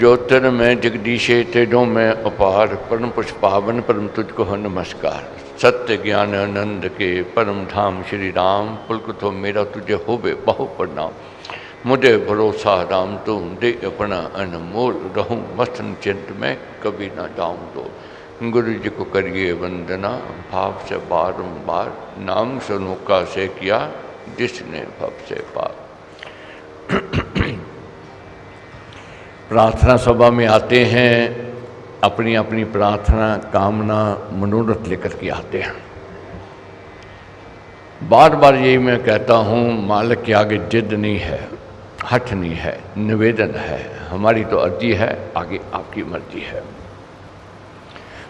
ज्योतिर्मय जगदीशे तेजो में अपार, परम पुष्पावन परम तुझको हो नमस्कार। सत्य ज्ञान आनंद के परम धाम श्री राम, पुलक तो मेरा तुझे होवे बहु प्रणाम। मुझे भरोसा राम तू दे अपना अनमोल, रहूं मस्त निश्चिंत में कभी ना जाऊं तो। गुरु जी को करिए वंदना भाव से बारंबार, नाम सनोका से किया जिसने भव से पार। प्रार्थना सभा में आते हैं, अपनी अपनी प्रार्थना कामना मनोरथ लेकर के आते हैं। बार बार यही मैं कहता हूँ, मालिक के आगे जिद नहीं है, हठ नहीं है, निवेदन है। हमारी तो अर्जी है, आगे आपकी मर्जी है।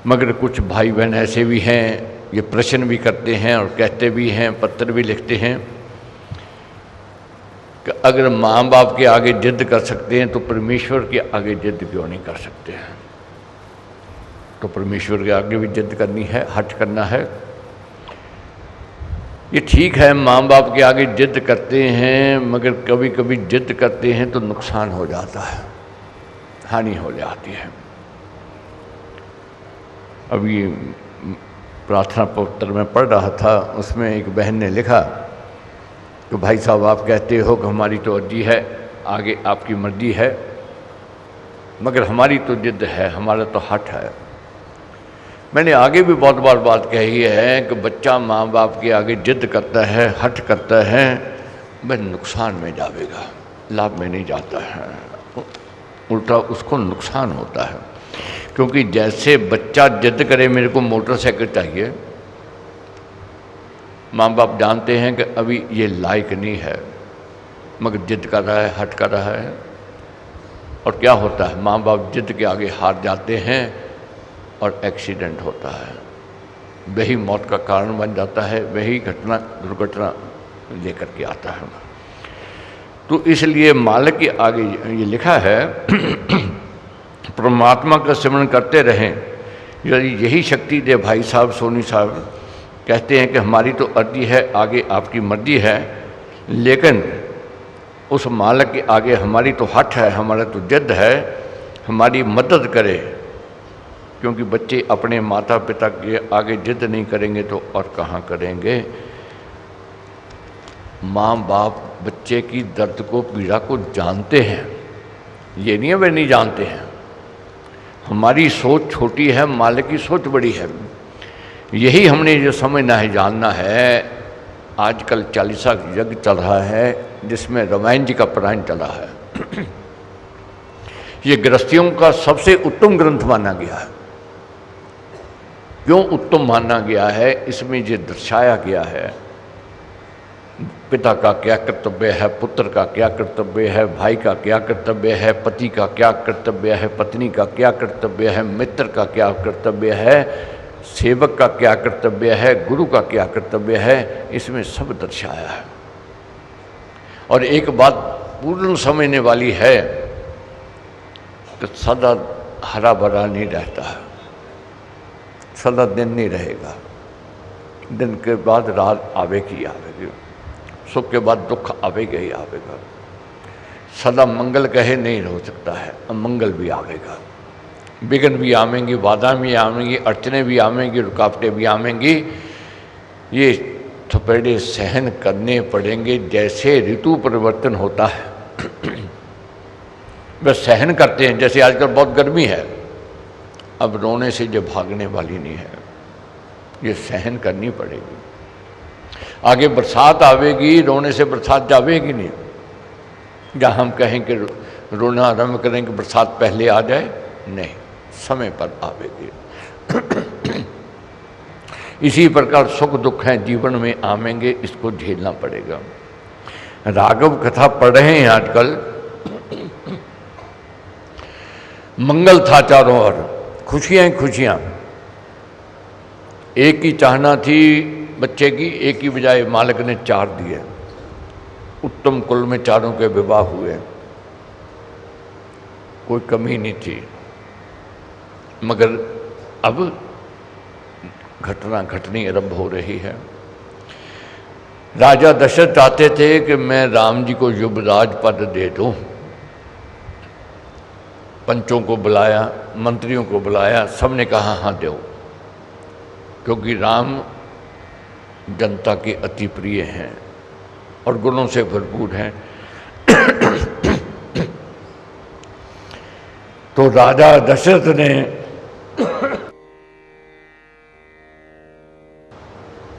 मगर कुछ भाई बहन ऐसे भी हैं, ये प्रश्न भी करते हैं और कहते भी हैं, पत्र भी लिखते हैं कि अगर माँ बाप के आगे जिद कर सकते हैं तो परमेश्वर के आगे जिद क्यों नहीं कर सकते हैं। तो परमेश्वर के आगे भी जिद करनी है, हठ करना है। ये ठीक है, माँ बाप के आगे जिद करते हैं, मगर कभी कभी जिद करते हैं तो नुकसान हो जाता है, हानि हो जाती है। अभी प्रार्थना पत्र में पढ़ रहा था, उसमें एक बहन ने लिखा कि भाई साहब आप कहते हो कि हमारी तो अर्जी है, आगे आपकी मर्जी है, मगर हमारी तो जिद है, हमारा तो हठ है। मैंने आगे भी बहुत बार बात कही है कि बच्चा माँ बाप के आगे जिद करता है, हठ करता है, वह नुकसान में जाएगा, लाभ में नहीं जाता है, उल्टा उसको नुकसान होता है। क्योंकि जैसे बच्चा जिद करे मेरे को मोटरसाइकिल चाहिए, माँ बाप जानते हैं कि अभी ये लायक नहीं है, मगर जिद कर रहा है, हट कर रहा है, और क्या होता है, माँ बाप जिद के आगे हार जाते हैं और एक्सीडेंट होता है। वही मौत का कारण बन जाता है, वही घटना दुर्घटना लेकर के आता है। तो इसलिए मालिक के आगे ये लिखा है परमात्मा का सिमरन करते रहें, यही शक्ति दे। भाई साहब सोनी साहब कहते हैं कि हमारी तो अर्जी है, आगे आपकी मर्जी है, लेकिन उस मालिक के आगे हमारी तो हठ है, हमारा तो जिद है, हमारी मदद करे। क्योंकि बच्चे अपने माता पिता के आगे जिद नहीं करेंगे तो और कहाँ करेंगे। माँ बाप बच्चे की दर्द को, पीड़ा को जानते हैं, ये नहीं है वे नहीं जानते हैं। हमारी सोच छोटी है, मालिक की सोच बड़ी है। यही हमने जो समझना है, जानना है। आजकल चालीसा यज्ञ चल रहा है, जिसमें रामायण जी का पारायण चला है। ये गृहस्थियों का सबसे उत्तम ग्रंथ माना गया है। क्यों उत्तम माना गया है? इसमें ये दर्शाया गया है पिता का क्या कर्तव्य है, पुत्र का क्या कर्तव्य है, भाई का क्या कर्तव्य है, पति का क्या कर्तव्य है, पत्नी का क्या कर्तव्य है, मित्र का क्या कर्तव्य है, सेवक का क्या कर्तव्य है, गुरु का क्या कर्तव्य है। इसमें सब दर्शाया है। और एक बात पूर्ण समझने वाली है कि सदा हरा भरा नहीं रहता है, सदा दिन नहीं रहेगा। दिन के बाद रात आवेगी आवेगी, सुख के बाद दुख आवेगा ही आवेगा। सदा मंगल कहे नहीं हो सकता है, अमंगल भी आवेगा, विघ्न भी आवेंगी, बाधा भी आवेंगी, अड़चने भी आवेंगी, रुकावटें भी आवेंगी। ये थपेड़े सहन करने पड़ेंगे। जैसे ऋतु परिवर्तन होता है वह सहन करते हैं। जैसे आजकल बहुत गर्मी है, अब रोने से जो भागने वाली नहीं है, ये सहन करनी पड़ेगी। आगे बरसात आवेगी, रोने से बरसात जावेगी नहीं। जहाँ हम कहें कि रोना आरम्भ करें कि बरसात पहले आ जाए, नहीं, समय पर आवेगी। इसी प्रकार सुख दुख हैं जीवन में आवेंगे, इसको झेलना पड़ेगा। राघव कथा पढ़ रहे हैं आजकल। मंगल था चारों ओर, खुशियाँ ही खुशियाँ। एक ही चाहना थी बच्चे की, एक ही बजाय मालिक ने 4 दिए। उत्तम कुल में चारों के विवाह हुए, कोई कमी नहीं थी। मगर अब घटना घटनी आरंभ हो रही है। राजा दशरथ चाहते थे कि मैं राम जी को युवराज पद दे दूं, पंचों को बुलाया, मंत्रियों को बुलाया, सब ने कहा हाँ दो, क्योंकि राम जनता के अति प्रिय हैं और गुणों से भरपूर हैं। तो राजा दशरथ ने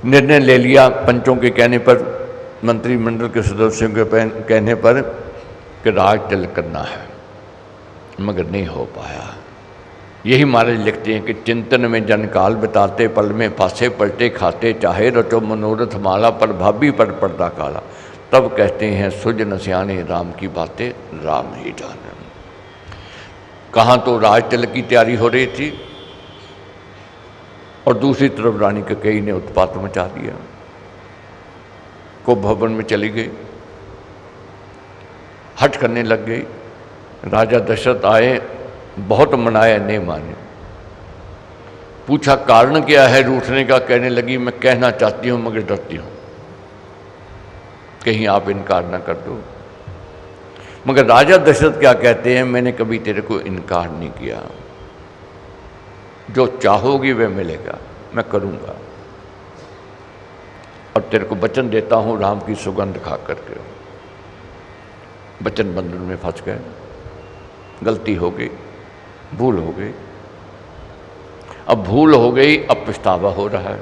निर्णय ले लिया पंचों के कहने पर, मंत्रिमंडल के सदस्यों के कहने पर कि राज तिलक करना है, मगर नहीं हो पाया। यही महाराज लिखते हैं कि चिंतन में जनकाल बिताते, पल में फांसे पलटे खाते, चाहे रचो मनोरथ माला, पर भाभी पर पर्दा काला। तब कहते हैं सुज न सियाने राम की बातें राम ही जाने। कहाँ तो राज तिलक की तैयारी हो रही थी और दूसरी तरफ रानी कैकेयी ने उत्पात मचा दिया, को भवन में चली गई, हट करने लग गई। राजा दशरथ आए, बहुत मनाया, नहीं माने। पूछा कारण क्या है रूठने का, कहने लगी मैं कहना चाहती हूं मगर डरती हूं, कहीं आप इनकार ना कर दो। मगर राजा दशरथ क्या कहते हैं, मैंने कभी तेरे को इनकार नहीं किया, जो चाहोगी वह मिलेगा, मैं करूंगा, और तेरे को वचन देता हूं राम की सुगंध खा करके। वचन बंधन में फंस गए, गलती हो गई, भूल हो गई। अब भूल हो गई, अब पछतावा हो रहा है।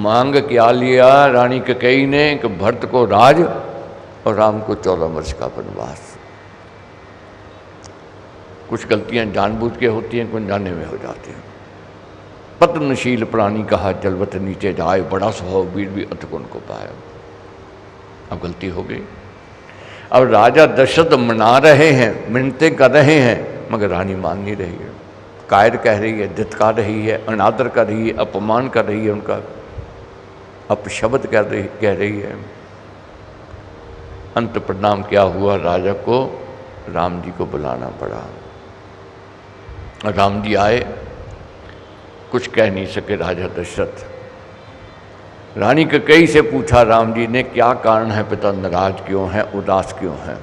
मांग क्या लिया रानी कैकेयी ने कि भरत को राज और राम को 14 वर्ष का वनवास। कुछ गलतियां जानबूझ के होती हैं, कुछ जाने में हो जाती हैं। पतनशील प्राणी कहा जलवत नीचे जाए, बड़ा स्वभाव वीर भी अतगुण को पाया। अब गलती हो गई। अब राजा दशरथ मना रहे हैं, मिन्नतें कर रहे हैं, मगर रानी मान नहीं रही है, कायर कह रही है, धित्कार रही है, अनादर कर रही है, अपमान कर रही है, उनका अपशब्द कह रही है। अंत परिणाम क्या हुआ, राजा को राम जी को बुलाना पड़ा। राम जी आए, कुछ कह नहीं सके राजा दशरथ। रानी कैकेयी से पूछा राम जी ने, क्या कारण है पिता, नाराज क्यों है, उदास क्यों है,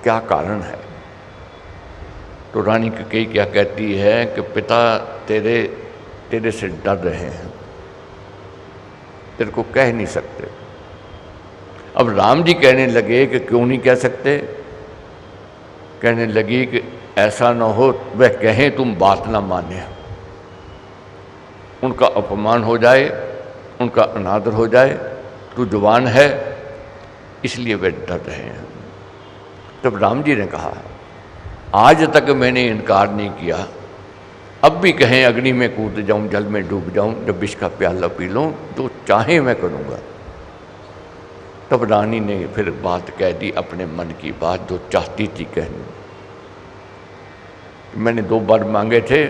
क्या कारण है? तो रानी कैकेयी क्या कहती है कि पिता तेरे से डर रहे हैं, तेरे को कह नहीं सकते। अब राम जी कहने लगे कि क्यों नहीं कह सकते? कहने लगी कि ऐसा न हो वह कहें तुम बात ना माने, उनका अपमान हो जाए, उनका अनादर हो जाए, तू जवान है इसलिए वे डर रहे हैं। तब राम जी ने कहा आज तक मैंने इनकार नहीं किया, अब भी कहें अग्नि में कूद जाऊं, जल में डूब जाऊं, जब विष का प्याला पी लूं, तो चाहे मैं करूंगा। तब रानी ने फिर बात कह दी, अपने मन की बात जो चाहती थी कहनी। मैंने 2 बार मांगे थे,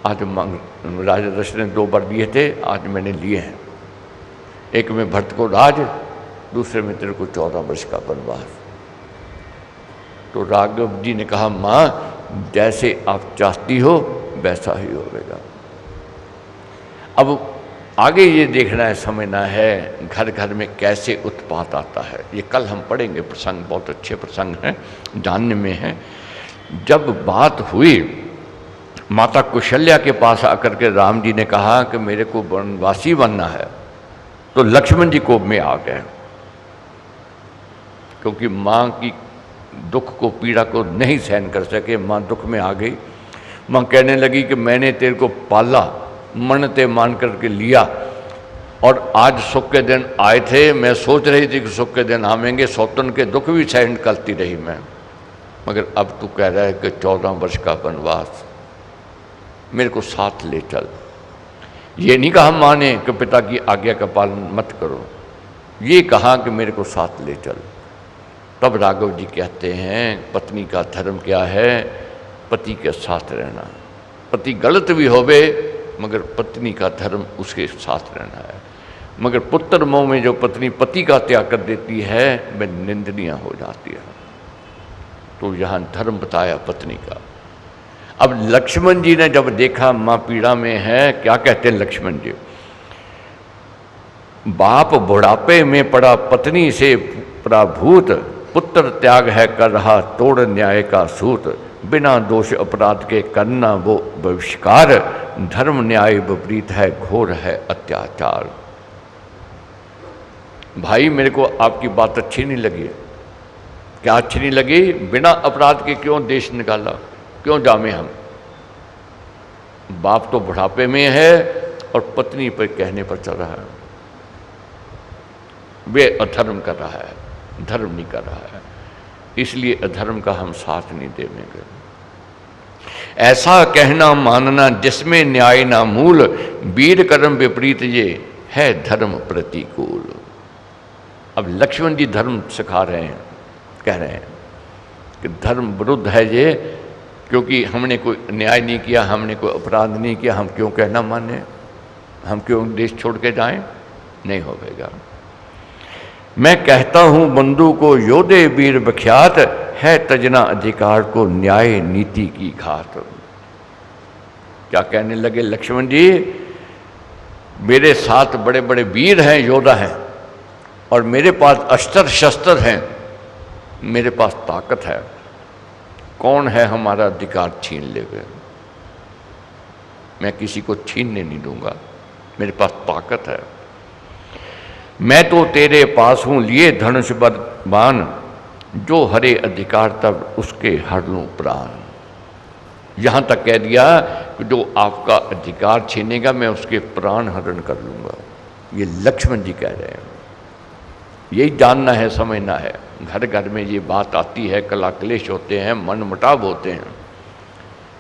आज राजा दशरथ ने 2 बार दिए थे, आज मैंने लिए हैं। एक में भरत को राज, दूसरे में तेरे को 14 वर्ष का वनवास। तो राघव जी ने कहा माँ जैसे आप चाहती हो वैसा ही होगा। अब आगे ये देखना है, समझना है घर घर में कैसे उत्पात आता है। ये कल हम पढ़ेंगे प्रसंग, बहुत अच्छे प्रसंग हैं, जानने में है। जब बात हुई माता कौशल्या के पास आकर के राम जी ने कहा कि मेरे को वनवासी बनना है, तो लक्ष्मण जी कोप में आ गए, क्योंकि माँ की दुख को, पीड़ा को नहीं सहन कर सके। माँ दुख में आ गई। माँ कहने लगी कि मैंने तेरे को पाला, मन्नतें मान करके लिया, और आज सुख के दिन आए थे, मैं सोच रही थी कि सुख के दिन आवेंगे, सौतन के दुख भी सहन करती रही मैं, मगर अब तू कह रहा है कि 14 वर्ष का वनवास, मेरे को साथ ले चल। ये नहीं कहा माँ ने कि पिता की आज्ञा का पालन मत करो, ये कहा कि मेरे को साथ ले चल। तब राघव जी कहते हैं पत्नी का धर्म क्या है, पति के साथ रहना। पति गलत भी होवे मगर पत्नी का धर्म उसके साथ रहना है। मगर पुत्र मोह में जो पत्नी पति का त्याग कर देती है वह निंदनीय हो जाती है। तो यहाँ धर्म बताया पत्नी का। अब लक्ष्मण जी ने जब देखा माँ पीड़ा में है, क्या कहते हैं लक्ष्मण जी, बाप बुढ़ापे में पड़ा, पत्नी से पराभूत, पुत्र त्याग है कर रहा तोड़ न्याय का सूत, बिना दोष अपराध के करना वो बहिष्कार, धर्म न्याय विपरीत है घोर है अत्याचार। भाई मेरे को आपकी बात अच्छी नहीं लगी। क्या अच्छी नहीं लगी? बिना अपराध के क्यों देश निकाला, क्यों जामे हम? बाप तो बुढ़ापे में है और पत्नी पर कहने पर चल रहा है, वे अधर्म कर रहा है, धर्म नहीं कर रहा है, इसलिए अधर्म का हम साथ नहीं देंगे। ऐसा कहना मानना जिसमें न्याय ना मूल, वीर कर्म विपरीत ये है धर्म प्रतिकूल। अब लक्ष्मण जी धर्म सिखा रहे हैं, कह रहे हैं कि धर्म विरुद्ध है ये, क्योंकि हमने कोई न्याय नहीं किया, हमने कोई अपराध नहीं किया, हम क्यों कहना माने, हम क्यों देश छोड़ के जाएं? नहीं होगा। मैं कहता हूं बंधु को योधे वीर विख्यात, है तजना अधिकार को न्याय नीति की घात। क्या कहने लगे लक्ष्मण जी? मेरे साथ बड़े बड़े वीर हैं, योद्धा हैं, और मेरे पास अस्त्र शस्त्र हैं, मेरे पास ताकत है, कौन है हमारा अधिकार छीन लेगा? मैं किसी को छीनने नहीं दूंगा, मेरे पास ताकत है। मैं तो तेरे पास हूं लिए धनुष बाण, जो हरे अधिकार तब उसके हर लूं प्राण। यहां तक कह दिया कि जो आपका अधिकार छीनेगा मैं उसके प्राण हरण कर लूंगा। ये लक्ष्मण जी कह रहे हैं। यही जानना है, समझना है। घर घर में ये बात आती है, कला क्लेश होते हैं, मन मुटाव होते हैं,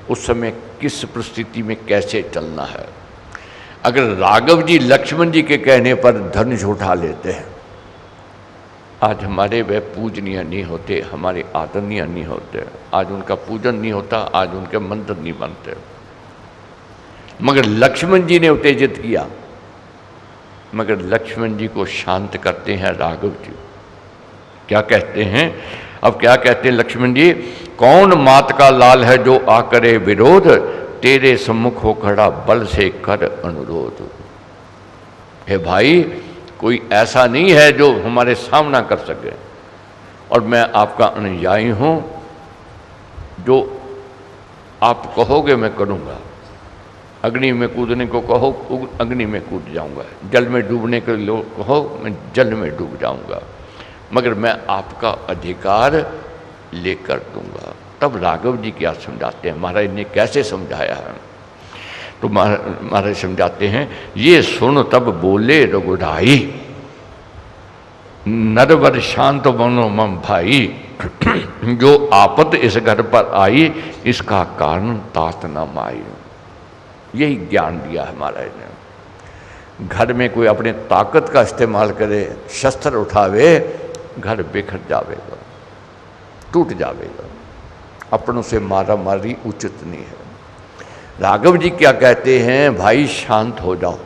उस समय किस परिस्थिति में कैसे चलना है। अगर राघव जी लक्ष्मण जी के कहने पर धनुष उठा लेते हैं, आज हमारे वे पूजनीय नहीं होते, हमारे आदरणीय नहीं होते, आज उनका पूजन नहीं होता, आज उनके मंदिर नहीं बनते। मगर लक्ष्मण जी ने उत्तेजित किया, मगर लक्ष्मण जी को शांत करते हैं राघव जी। क्या कहते हैं? अब क्या कहते हैं लक्ष्मण जी? कौन मात का लाल है जो आ करे विरोध, तेरे सम्मुख हो खड़ा बल से कर अनुरोध। हे भाई, कोई ऐसा नहीं है जो हमारे सामना कर सके, और मैं आपका अनुयायी हूं, जो आप कहोगे मैं करूंगा। अग्नि में कूदने को कहो, अग्नि में कूद जाऊंगा। जल में डूबने के लोग कहो, मैं जल में डूब जाऊंगा, मगर मैं आपका अधिकार लेकर दूंगा। तब राघव जी क्या समझाते हैं, महाराज ने कैसे समझाया है? तो महाराज समझाते हैं, ये सुन तब बोले रघुराई, नरवर शांत बनो मम भाई, जो आपत इस घर पर आई, इसका कारण तात न माई। यही ज्ञान दिया है महाराज ने। घर में कोई अपने ताकत का इस्तेमाल करे, शस्त्र उठावे, घर बिखर जावेगा, टूट जावेगा। अपनों से मारा मारी उचित नहीं है। राघव जी क्या कहते हैं? भाई शांत हो जाओ,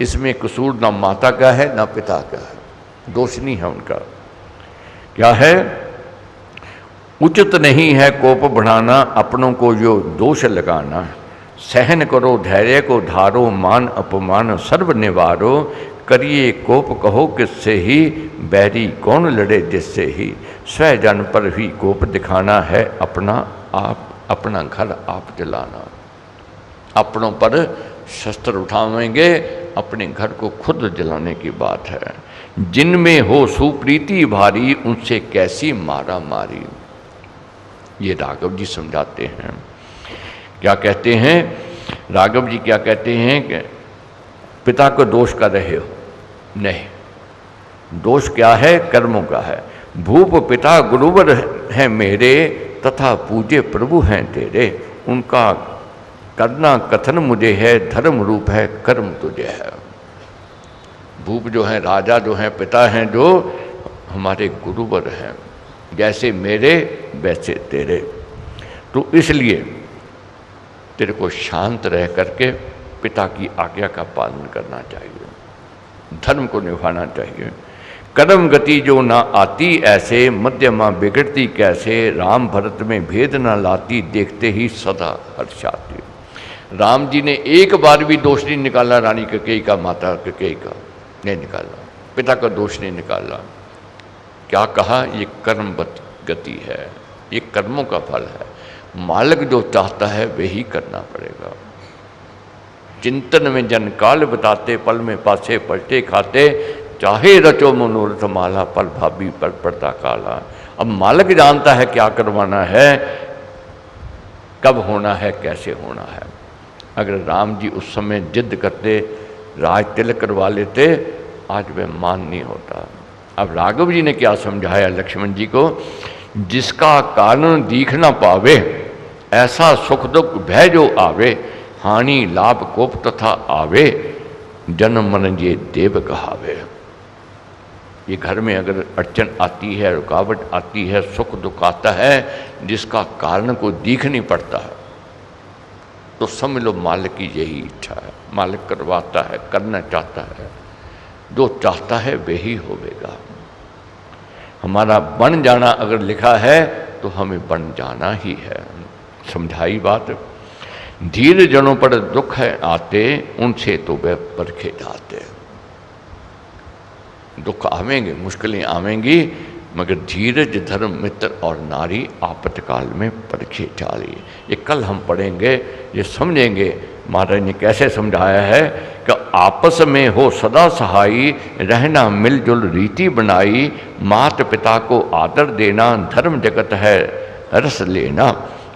इसमें कसूर ना माता का है ना पिता का है, दोष नहीं है उनका। क्या है? उचित नहीं है कोप बढ़ाना, अपनों को जो दोष लगाना। सहन करो धैर्य को धारो, मान अपमान सर्व निवारो। करिए कोप कहो किससे ही, बैरी कौन लड़े जिससे ही। स्वजन पर ही कोप दिखाना है, अपना आप अपना घर आप जलाना। अपनों पर शस्त्र उठावेंगे, अपने घर को खुद जलाने की बात है। जिनमें हो सुप्रीति भारी, उनसे कैसी मारा मारी। ये राघव जी समझाते हैं। क्या कहते हैं राघव जी? क्या कहते हैं कि पिता को दोष कर रहे हो? नहीं, दोष क्या है? कर्मों का है। भूप पिता गुरुवर हैं मेरे, तथा पूजे प्रभु हैं तेरे। उनका करना कथन मुझे है, धर्म रूप है कर्म तुझे है। भूप जो हैं, राजा जो हैं, पिता हैं, जो हमारे गुरुवर हैं, जैसे मेरे वैसे तेरे। तो इसलिए तेरे को शांत रह करके पिता की आज्ञा का पालन करना चाहिए, धर्म को निभाना चाहिए। कर्म गति जो ना आती ऐसे, मध्यमा बिगड़ती कैसे। राम भरत में भेद ना लाती, देखते ही सदा हर्षाती। राम जी ने एक बार भी दोष नहीं निकाला रानी कैकेयी का, माता कैकेयी का नहीं निकाला, पिता का दोष नहीं निकाला। क्या कहा, ये कर्मवत गति है, ये कर्मों का फल है। मालिक जो चाहता है वही करना पड़ेगा। चिंतन में जन काल बताते, पल में पासे पलटे खाते, चाहे रचो मनोरथ माला, पल भाभी पर पड़ता काला। अब मालिक जानता है क्या करवाना है, कब होना है, कैसे होना है। अगर राम जी उस समय जिद करते, राज तिलक करवा लेते, आज वह मान नहीं होता। अब राघव जी ने क्या समझाया लक्ष्मण जी को, जिसका कारण दीख ना पावे, ऐसा सुख दुख भय जो आवे, हानि लाभ कोप तथा आवे, जन्म मन ये देव कहावे। ये घर में अगर अड़चन आती है, रुकावट आती है, सुख दुख आता है, जिसका कारण को दीख नहीं पड़ता है, तो समझ लो मालिक की यही इच्छा है। मालिक करवाता है, करना चाहता है, जो चाहता है वही होवेगा। हमारा बन जाना अगर लिखा है तो हमें बन जाना ही है। समझाई बात। धीर जनों पर दुख है आते, उनसे तो वे परखे जाते। दुख आवेंगे, मुश्किलें आवेंगी, मगर धीरज धर्म मित्र और नारी आपातकाल में परखे जाली। ये कल हम पढ़ेंगे, ये समझेंगे महाराज ने कैसे समझाया है कि आपस में हो सदा सहाई, रहना मिलजुल रीति बनाई, मात पिता को आदर देना, धर्म जगत है रस लेना।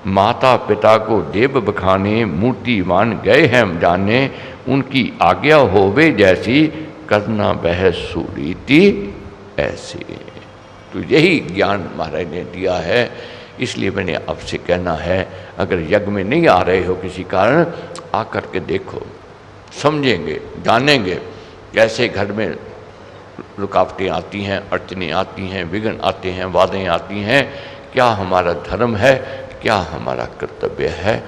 माता पिता को देव बखाने, मूर्तिमान गए हैं जाने, उनकी आज्ञा होवे जैसी, करना वह सुरीति ऐसी। तो यही ज्ञान महाराज ने दिया है। इसलिए मैंने आपसे कहना है, अगर यज्ञ में नहीं आ रहे हो किसी कारण, आकर के देखो, समझेंगे, जानेंगे कैसे घर में रुकावटें आती हैं, अड़चनें आती हैं, विघ्न आते हैं, बाधाएं आती हैं, क्या हमारा धर्म है, क्या हमारा कर्तव्य है।